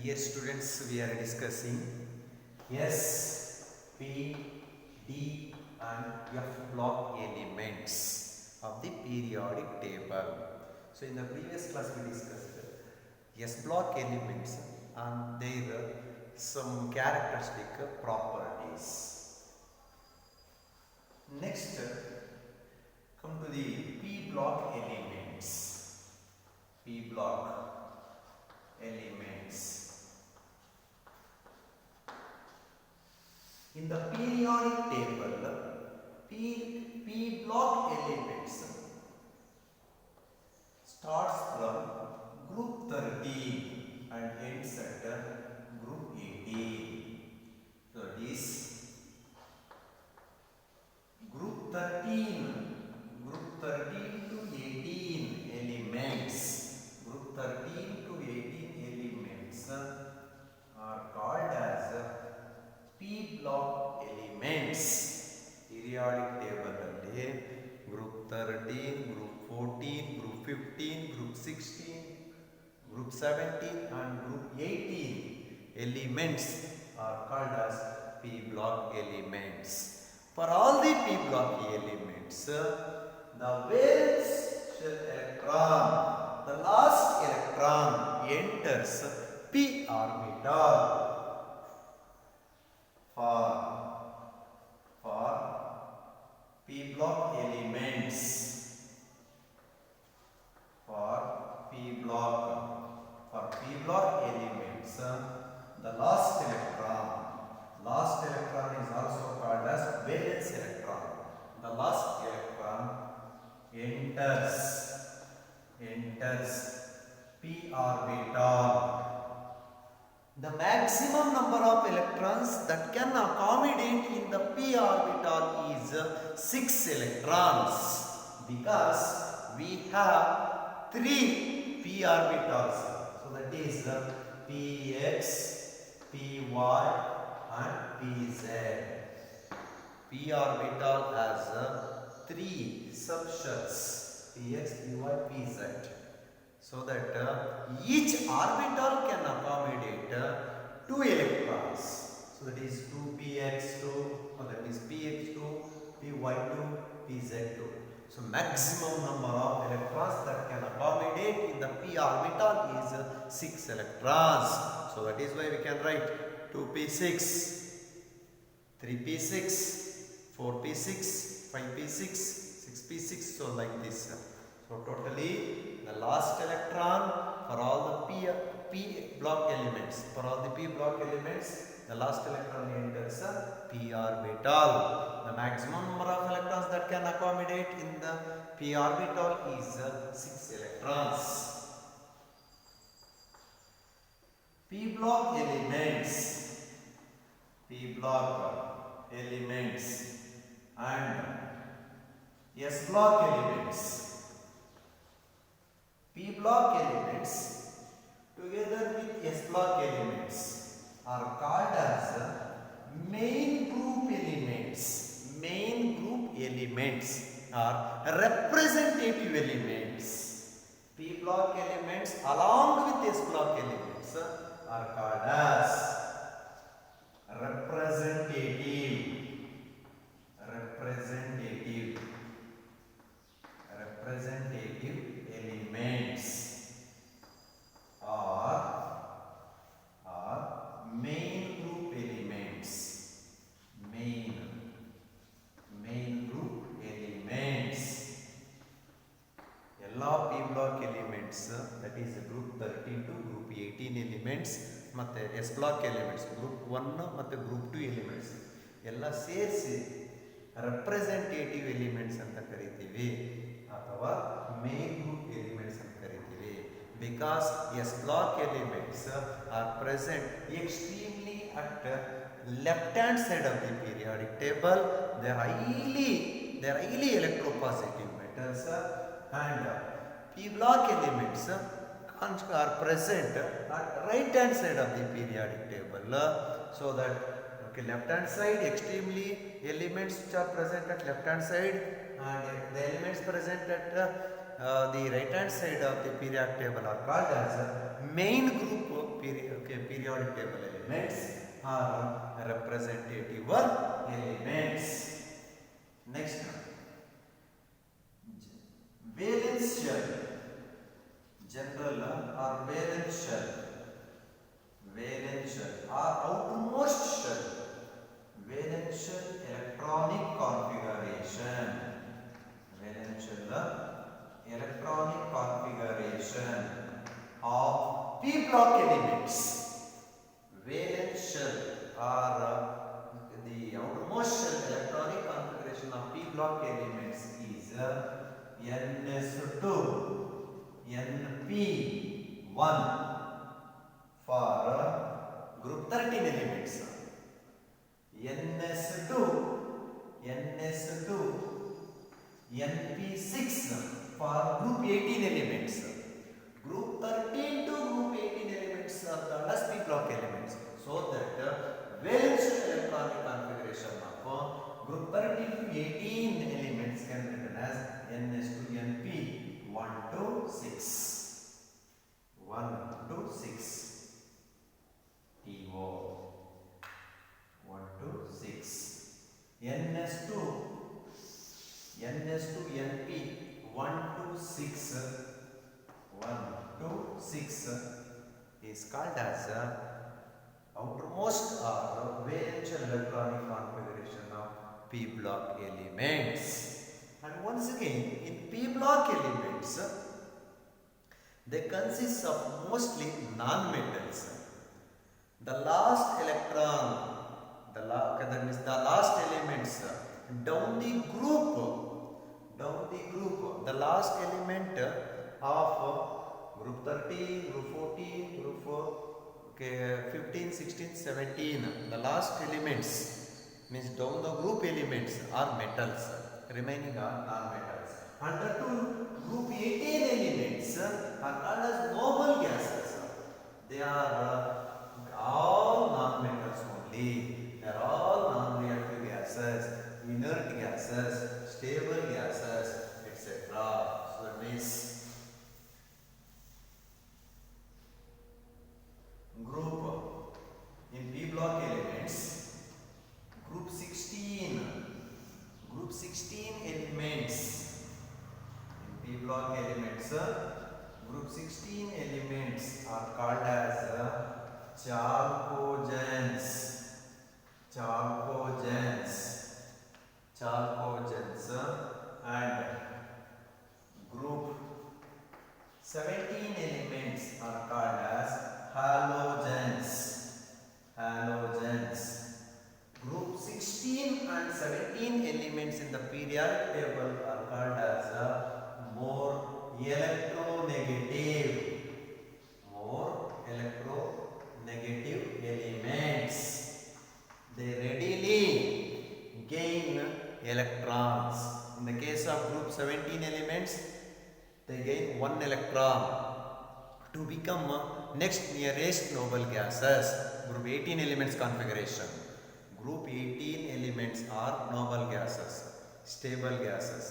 Dear students, we are discussing S, P, D and F block elements of the periodic table. So in the previous class we discussed S block elements and their some characteristic properties. Next, come to the P block elements. P block elements. In the periodic table, P block elements starts from group 13 and ends at group 18. So this group 13 to 18 elements, group 13 to 18 elements are called as P block elements. Periodic table alli group 13, group 14, group 15, group 16, group 17 and group 18 elements are called as P block elements. For all the P block elements, the valence shell electron, the last electron enters P orbital. For P block elements, for P block elements, the last electron is also called as valence electron. The last electron enters P orbital. The maximum number of electrons that can accommodate in the P orbital is 6 electrons, because we have 3 P orbitals. So that is Px, Py and Pz. P orbital has 3 subshells, Px, Py, Pz. So that each orbital can accommodate 2 electrons. So that is 2px2, or that is px2, py2, pz2. So maximum number of electrons that can accommodate in the p orbital is 6 electrons. So that is why we can write 2p6, 3p6, 4p6, 5p6, 6p6. So like this. So totally the last electron for all the P block elements, the last electron enters P orbital. The maximum number of electrons that can accommodate in the P orbital is 6 electrons. P block elements and S block elements. P block elements together with S block elements are called as main group elements. Main group elements are representative elements. P block elements along with S block elements are called as representative elements or main group elements. Main group elements. All P block elements, that is group 13 to group 18 elements ಮತ್ತೆ S block elements group 1 ಮತ್ತೆ group 2 elements ಎಲ್ಲ ಸೇರಿಸಿ representative elements ಅಂತ ಕರೀತೀವಿ ಅಥವಾ main group elements ಅಂತ ಕರೀತೀವಿ. Because S block elements are present extremely at left hand side of the periodic table. They are highly electropositive metals, and P block elements are present at right hand side of the periodic table. So that left hand side, extremely elements which are present at left hand side, and the elements present at the right hand side of the periodic table are called as main group periodic table elements are representative elements. Next, valence shell, general or valence shell, valence shell or outermost shell, valence shell electronic configuration, valence shell electronic configuration of p block elements. Valence shell or the outermost shell electronic configuration of p block elements is ns2 np1 for group 13 elements, ns2 np6 for group 18 elements. Group 13 to group 18 elements are called as p block elements. So that valence electronic configuration of group 13 to 18 elements can be written as ns to np 1 to 6, 1 to 6 to 1 to 6, ns2 np 1 to 6, 1 to 6 is called as outermost or valence electronic configuration of p block elements. And once again, in p block elements, they consist of mostly non-metals. The last electron, that means the last elements down the group, the last element of group 13, group 14, group 15, 16, 17, the last elements means down the group elements are metals, remaining are non-metals. And the two group 18 elements are called as noble gases. They are all non-metals only. They are all non-reactive gases, inert gases, stable gases, etc. So that means group in p block elements, group 16 elements in p block elements, group 16 elements are called as chalcogens, and group 17 elements are called as halogens. Group 16 and 17 elements in the periodic table are called as more electronegative elements. They readily gain electrons. In the case of group 17 elements, they gain 1 electron to become next nearest noble gases. Group 18 elements configuration. Group 18 elements are noble gases, stable gases.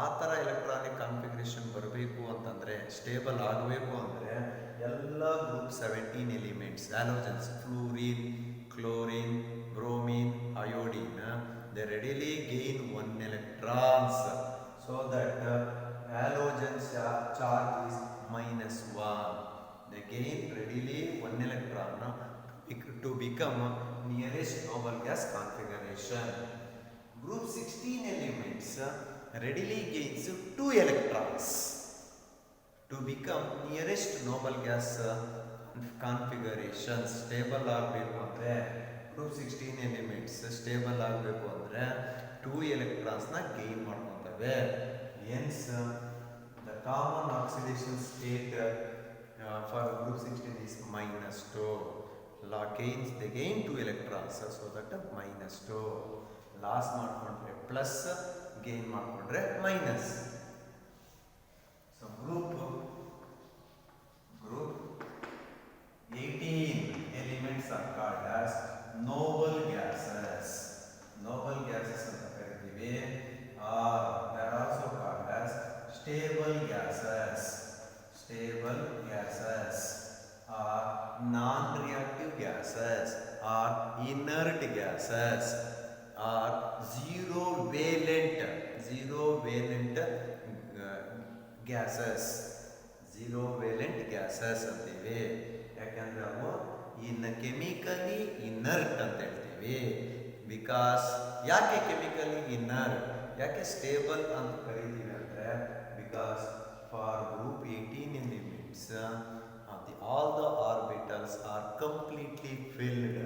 ಆ ಥರ electronic configuration ಬರಬೇಕು ಅಂತಂದರೆ, stable ಆಗಬೇಕು ಅಂದರೆ ಎಲ್ಲ group 17 elements, halogens, fluorine, chlorine, bromine, iodine, they readily gain 1 electrons, so that halogens charge is -1. They gain readily 1 electron to become nearest noble gas configuration. Group 16 elements readily gains 2 electrons to become nearest noble gas configuration. Stable ಆಗಬೇಕು ಅಂದರೆ group 16 elements stable ಆಗಬೇಕು ಅಂದರೆ 2 electrons ನ gain ಮಾಡ್ಕೊಂತವೆ. Hence the common oxidation state for group 16 is -2. They gain 2 electrons, so that -2. Loss ಮಾಡ್ಕೊಂಡ್ರೆ plus, gain ಮಾಡ್ಕೊಂಡ್ರೆ minus. So group 18 elements are called as noble gases. Noble gases ಅಂತ ಕರಿತೀವಿ. They are also called as stable gases. are non-reactive gases, are inert gases, are zero valent gases, zero valent gases ಅಂತೀವಿ. ಯಾಕಂದ್ರೆ ಅವು chemically inert ಅಂತ ಹೇಳ್ತೀವಿ. Because ಯಾಕೆ chemically inert, ಯಾಕೆ stable ಅಂತ ಕರಿತೀವಿ ಅಂದರೆ, because for group 18 elements all the orbitals are completely filled.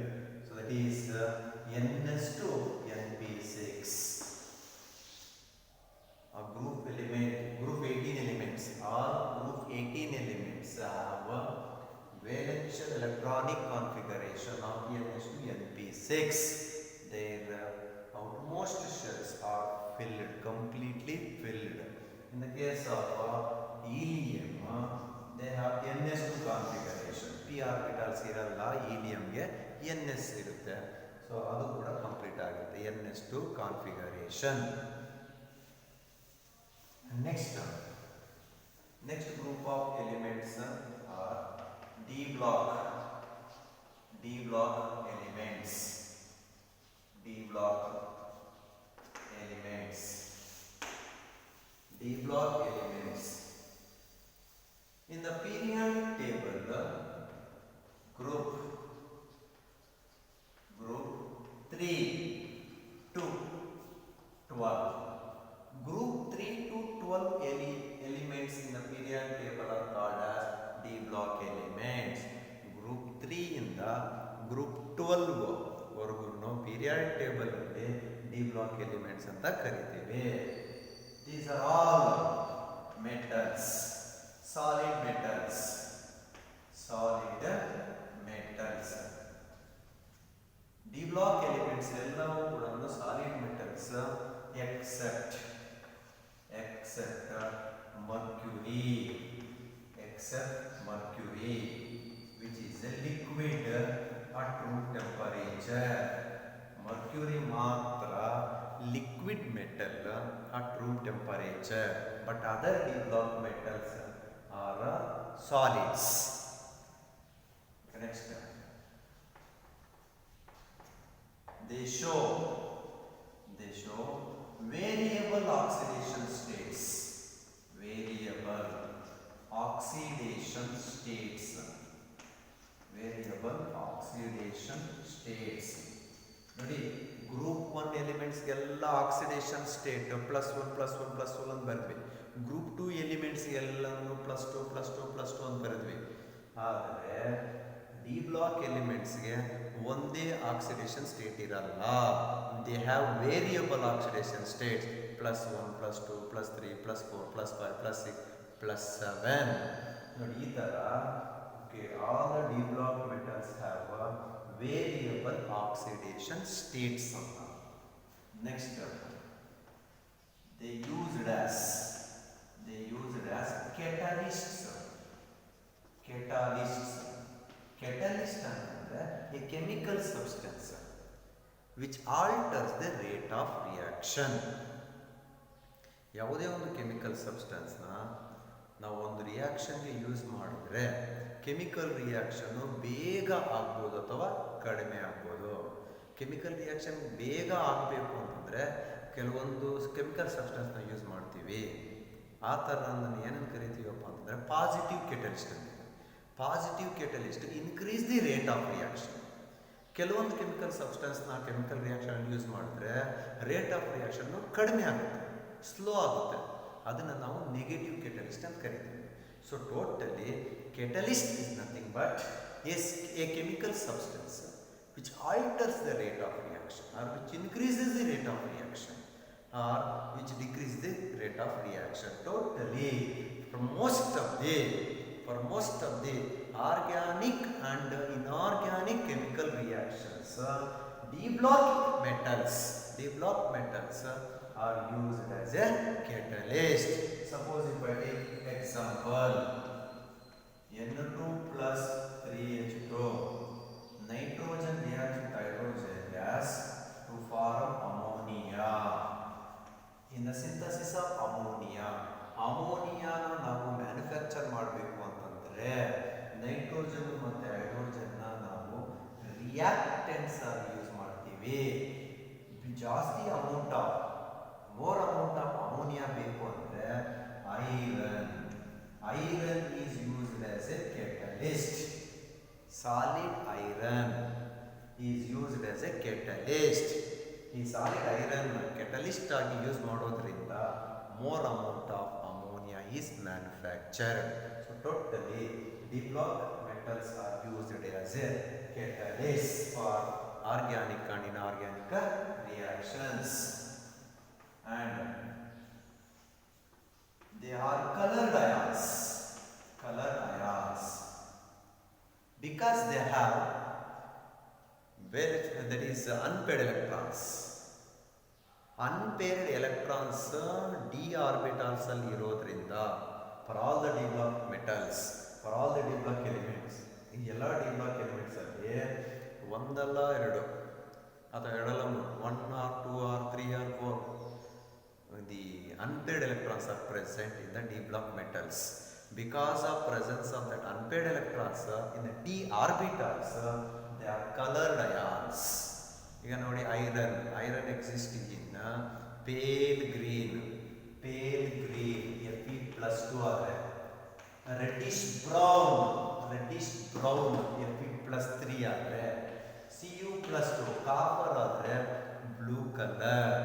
So that is ns2 np6. A group 18 elements, all group 18 elements have a valence electronic configuration of ns2 np6. Their outmost shells are filled, completely filled. In the case of helium, they have ns2 configuration. p orbitals ಇರಲ್ಲ, ಹೀಲಿಯಂಗೆ ns ಇರುತ್ತೆ. So ಅದು ಕೂಡ complete ಆಗುತ್ತೆ, ns2 configuration. Next group of elements are d block elements. D block elements. In the periodic table, group 3 to 12. Group 3 to 12 elements in the periodic table are called as D block elements. Group 3 ಇಂದ group 12 ವರೆಗೂ periodic table ಅಲ್ಲಿ D block elements ಅಂತ ಕರಿತೀವಿ. These are all metals, solid metals. D block elements ಎಲ್ಲವೂ ಕೂಡ solid metals except mercury, which is a liquid at room temperature. Mercury ಮಾತ್ರ liquid metal at room temperature, but other D block metals are solids. Next, they show variable oxidation states. ನೋಡಿ, group 1 ಎಲಿಮೆಂಟ್ಸ್ಗೆಲ್ಲ oxidation state +1 ಅಂತ ಬರಬೇಕು. Group 2 elements ಎಲ್ಲನೂ +2 ಅಂತ ಬರೆದ್ವಿ. ಆದರೆ D block ಎಲಿಮೆಂಟ್ಸ್ಗೆ ಒಂದೇ oxidation state ಇರಲ್ಲ. They have variable oxidation States +1 +2 +3 +4 +5 +6 +7. ನೋಡಿ, ಈ ಥರ all the D block metals have a variable oxidation states. Next, they used as catalysts. Catalyst ಅಂದರೆ a chemical substance which alters the rate of reaction. ಯಾವುದೇ ಒಂದು chemical ಸಬ್ಸ್ಟೆನ್ಸ್ನ ನಾವು ಒಂದು ರಿಯಾಕ್ಷನ್ಗೆ use ಮಾಡಿದ್ರೆ chemical reaction ಬೇಗ ಆಗ್ಬೋದು ಅಥವಾ ಕಡಿಮೆ ಆಗ್ಬೋದು. ಕೆಮಿಕಲ್ ರಿಯಾಕ್ಷನ್ ಬೇಗ ಆಗಬೇಕು ಅಂತಂದರೆ ಕೆಲವೊಂದು ಕೆಮಿಕಲ್ ಸಬ್ಸ್ಟೆನ್ಸ್ನ ಯೂಸ್ ಮಾಡ್ತೀವಿ. ಆ ಥರ ನಾನು ಏನನ್ನು ಕರಿತೀವಪ್ಪ ಅಂತಂದರೆ ಪಾಸಿಟಿವ್ ಕೆಟಲಿಸ್ಟ್ ಅಂತ. Positive catalyst increase the rate of reaction. ಕೆಲವೊಂದು ಕೆಮಿಕಲ್ ಸಬ್ಸ್ಟೆನ್ಸ್ನ ಕೆಮಿಕಲ್ ರಿಯಾಕ್ಷನ್ ಯೂಸ್ ಮಾಡಿದ್ರೆ ರೇಟ್ ಆಫ್ ರಿಯಾಕ್ಷನ್ನು ಕಡಿಮೆ ಆಗುತ್ತೆ, ಸ್ಲೋ ಆಗುತ್ತೆ. ಅದನ್ನು ನಾವು ನೆಗೆಟಿವ್ ಕೆಟಲಿಸ್ಟ್ ಅಂತ ಕರಿತೀವಿ. So totally catalyst is nothing but a chemical substance which alters the rate of reaction, or which increases the rate of reaction, or which decreases the rate of reaction. Totally, for most of the organic and inorganic chemical reactions, D block metals are used as a catalyst. Suppose if I take example, N2 plus 3H2, nitrogen reacts with hydrogen gas to form ammonia. In the synthesis of ammonia ನಾವು manufacture ಮಾಡಬೇಕು ಅಂತಂದರೆ nitrogen as a catalyst. ಈ solid iron catalyst ಆಗಿ use ಮಾಡೋದ್ರಿಂದ more amount of ammonia is manufactured. So totally D block metals are used as a catalyst for organic and inorganic reactions, and they are colored ions. Colored ions because they have that is unpaired electrons. Unpaired electrons d orbitals ಅಲ್ಲಿ ಇರೋದ್ರಿಂದ for all the d block metals, for all the d block elements, ಈ ಎಲ್ಲ d block elements ಅಲ್ಲಿ ಒಂದಲ್ಲ ಎರಡು ಅಥವಾ ಎರಡಲ್ಲ ಮೂರು, 1 or 2 or 3 or 4 the unpaired electrons are present in the d block metals. Because of presence of that unpaired electrons in the d orbitals, they are colored ions. ಈಗ ನೋಡಿ iron existing ಇನ್ pale green Fe+2 ಆದರೆ reddish brown Fe+3 ಆದರೆ Cu+2 copper ಆದರೆ blue colour.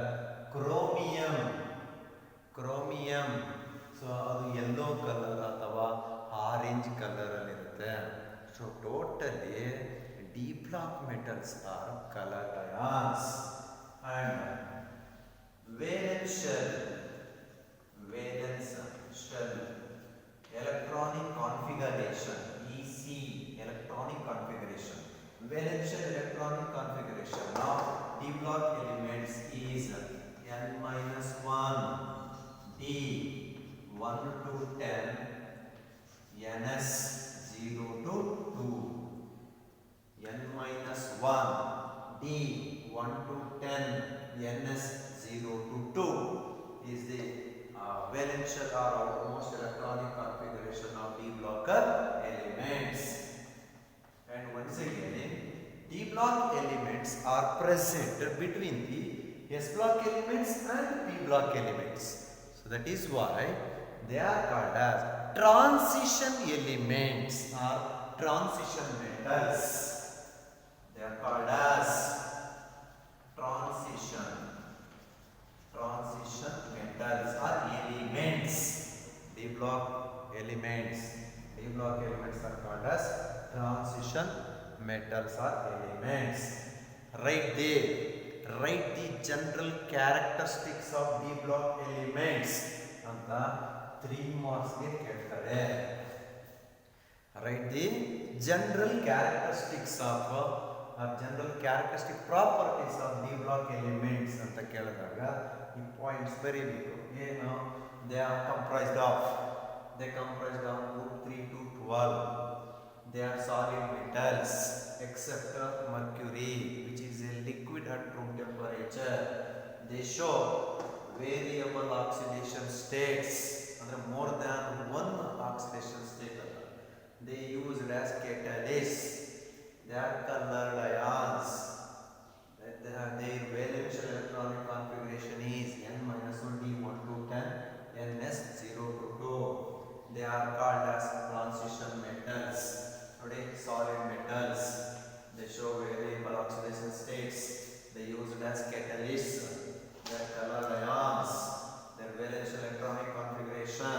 Chromium so ಅದು yellow colour ಅಥವಾ orange ಕಲರಲ್ಲಿರುತ್ತೆ. So totally D block metals are colored ions. And valence shell electronic configuration, EC electronic configuration, valence shell electronic configuration of D block elements is n-1 D 1 to 10 ns 0 to 2. n-1 d 1 to 10 ns 0 to 2 is the valence shell or outermost electronic configuration of d block elements. And once again, d block elements are present between the s block elements and p block elements. So that is why they are called as transition elements or transition metals. They are called as transition metals or elements. D block elements are called as transition metals or elements. Write the general characteristics of D block elements ಅಂತ 3 marks ಗೆ ಕೇಳ್ತಾರೆ. Write the general characteristics of general characteristic properties of D block elements ಅಂತ ಕೇಳಿದಾಗ ಈ points ಬರೀಬೇಕು. ಏನು they comprised of group 3 to 12. They are solid metals except mercury, which is a liquid at room temperature. They show variable oxidation states, ಅಂದ್ರೆ more than one oxidation state. They used as catalysts. They are colored ions. Their valence electronic configuration is n-1 d 1 to 10 ns 0 to 2. They are called as transition metals. Today solid metals. They show variable oxidation states. They used as catalysts. They are colored ions. Their valence electronic configuration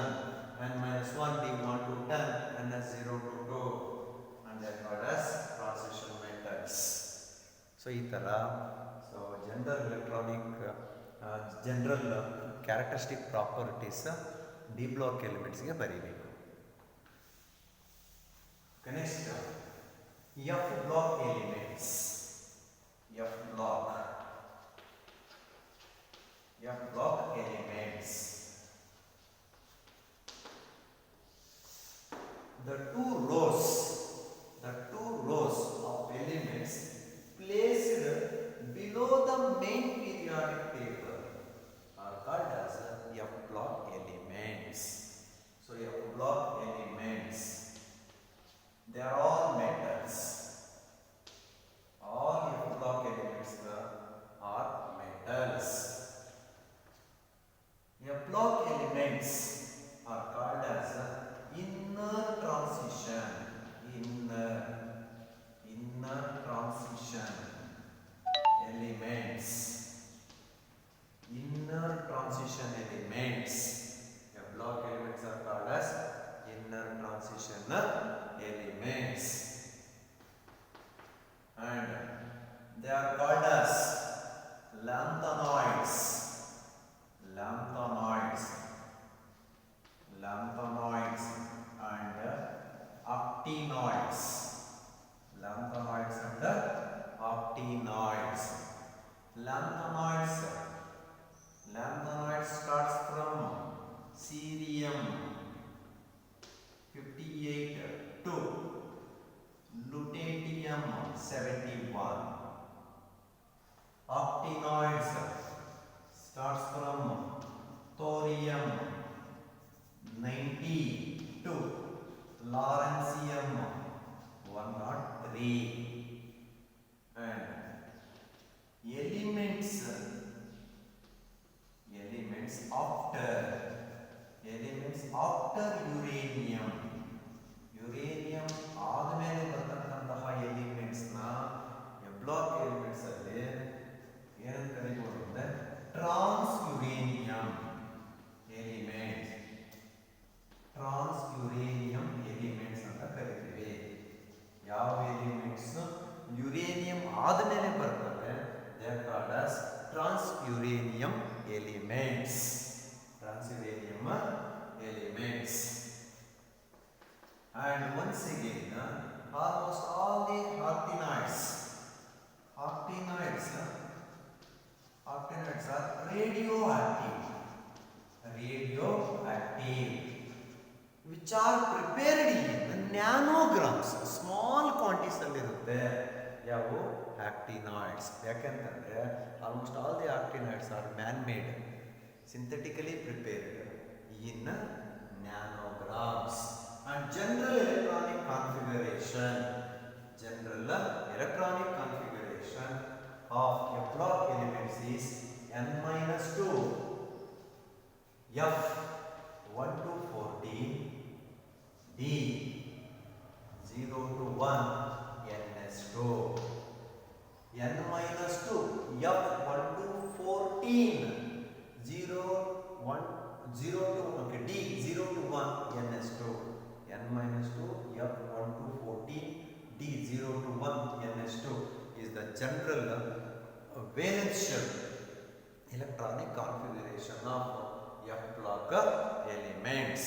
n-1 d 1 to 10 ns 0 to 2, and they are called as transition metals. So ಈ ತರ general characteristic properties D block ಎಲಿಮೆಂಟ್ಸ್ಗೆ ಬರೀಬೇಕು. Next F block elements. F block elements. The two rows of elements placed below the main periodic table are called as F block elements. So F block elements, they are all metals. All F block elements are metals. F block elements are called as inner transition Lawrencium 103. And elements after uranium ಆದಮೇಲೆ ಬರ್ತಕ್ಕಂತಹ elements ನ block elements ಅಲ್ಲಿ ಏನಂತ ಕರೀಬಹುದು ಅಂದ್ರೆ ಟ್ರಾನ್ಸ್ uranium elements ಅಂತ ಕರಿತೀವಿ. ಯಾವ elements uranium ಆದಮೇಲೆ ಬರ್ತವೆ they are called as transuranium elements. And once again almost all the actinides are radioactive which are prepared in nanograms, small quantities allirutte yavu actinoids. ಯಾಕಂತಂದ್ರೆ almost all the actinoids are man made, synthetically prepared in nanograms. And general electronic configuration of a block elements is n-2 f 1 to 14 d 0 to 1 ns2 n-2 f 1 to 14 0 to okay d 0 to 1 ns2 n-2 f 1 to 14 d 0 to 1 ns2 is the general valence shell electronic configuration of f block elements.